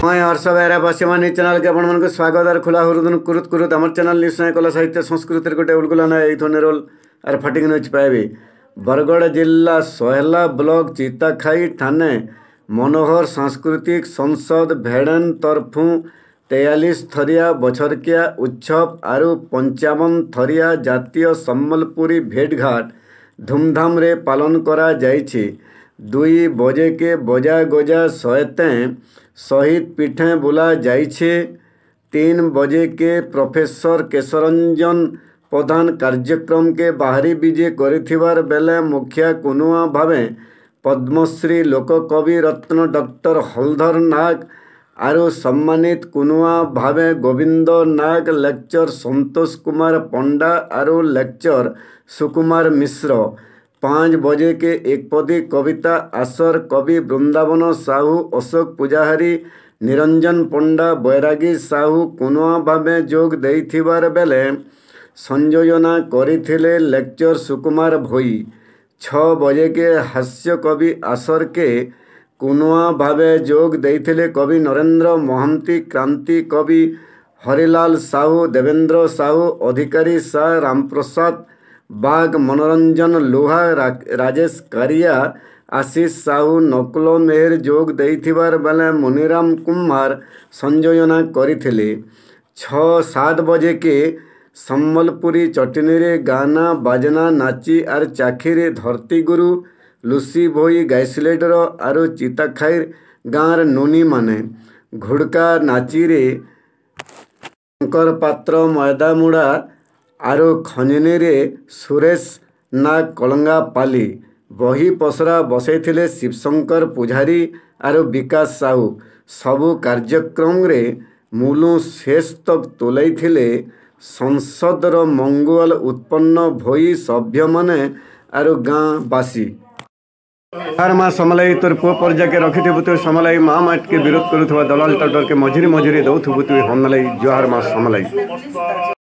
मैं हर्ष बेहरा पश्चिमानी चैनल के आपण स्वागत और खुला हृदय कुरुत कुरुत आम चैनल निश्चय कला साहित्य संस्कृति गोटे उलगुलाना ये रोल आर फटिंग न्यूज पाइबे। बरगढ़ जिला सोहेला ब्लॉक चिताखाई थाने मनोहर सांस्कृतिक संसद भेड़न तरफु 43 थरिया बछरकिया उत्सव आरु 55 थरिया जातीय सम्बलपुरी भेटघाट धूमधाम रे पालन करा जाइछि। 2 बजे के बजा गजा सहिते शहीद पीठे बुला जाइछे। 3 बजे के प्रोफेसर केशरंजन प्रधान कार्यक्रम के बाहरी विजय करिथिबार बेले मुखिया कुनुआ भावे पद्मश्री लोककवि रत्न डॉक्टर हलधर नाग आरु सम्मानित कुनुआ भावे गोविंद नाग लेक्चर संतोष कुमार पंडा आरु लेक्चर सुकुमार मिश्र। 5 बजे के एकपदी कविता आसर कवि वृंदावन साहू अशोक पूजाहारी निरंजन पंडा बैरागी साहू कुनुआ भावे जोग देइथिबार बेले संयोजना करिथिले लेक्चर सुकुमार भोई। 6 बजे के हास्य कवि आसर के कुनुआ भावे जोग देइथिले कवि नरेंद्र महांती क्रांति कवि हरिलाल साहू देवेंद्र साहू अधिकारी शाह रामप्रसाद बाग मनोरंजन लोहा राजेश कारिया आशीष साहू नकुल मेहर जोग देइथिबार बेले मुनिराम कुमार संयोजना करिथिले। 6-7 बजे के सम्बलपुरी चटनी रे गाना बाजना नाची आर चाखीरे धरती गुरु लुसी भोई गाइसलेटर आरु चिताखाईर गाँर नोनी माने घुड़का नाची रे शंकर पात्र मैदामुड़ा आरु खंजनी रे सुरेश नाग कलंगा पाली बही पसरा बसैथिले शिवशंकर पुजारी आरु विकास साहू। सबु कार्यक्रम रे मुलु शेष तक तोलैथिले संसदर मंगुआल उत्पन्न भोई सभ्य माने आरु गाँ बासी। हर माँ समलाई तोर पुओ पर्जा के रखिथिबु तु समलाई माँ माट के विरोध करुथबा दलाल टटर के मझिरी मझिरी दउथबु तु हमलाई जोहार माँ समलाई।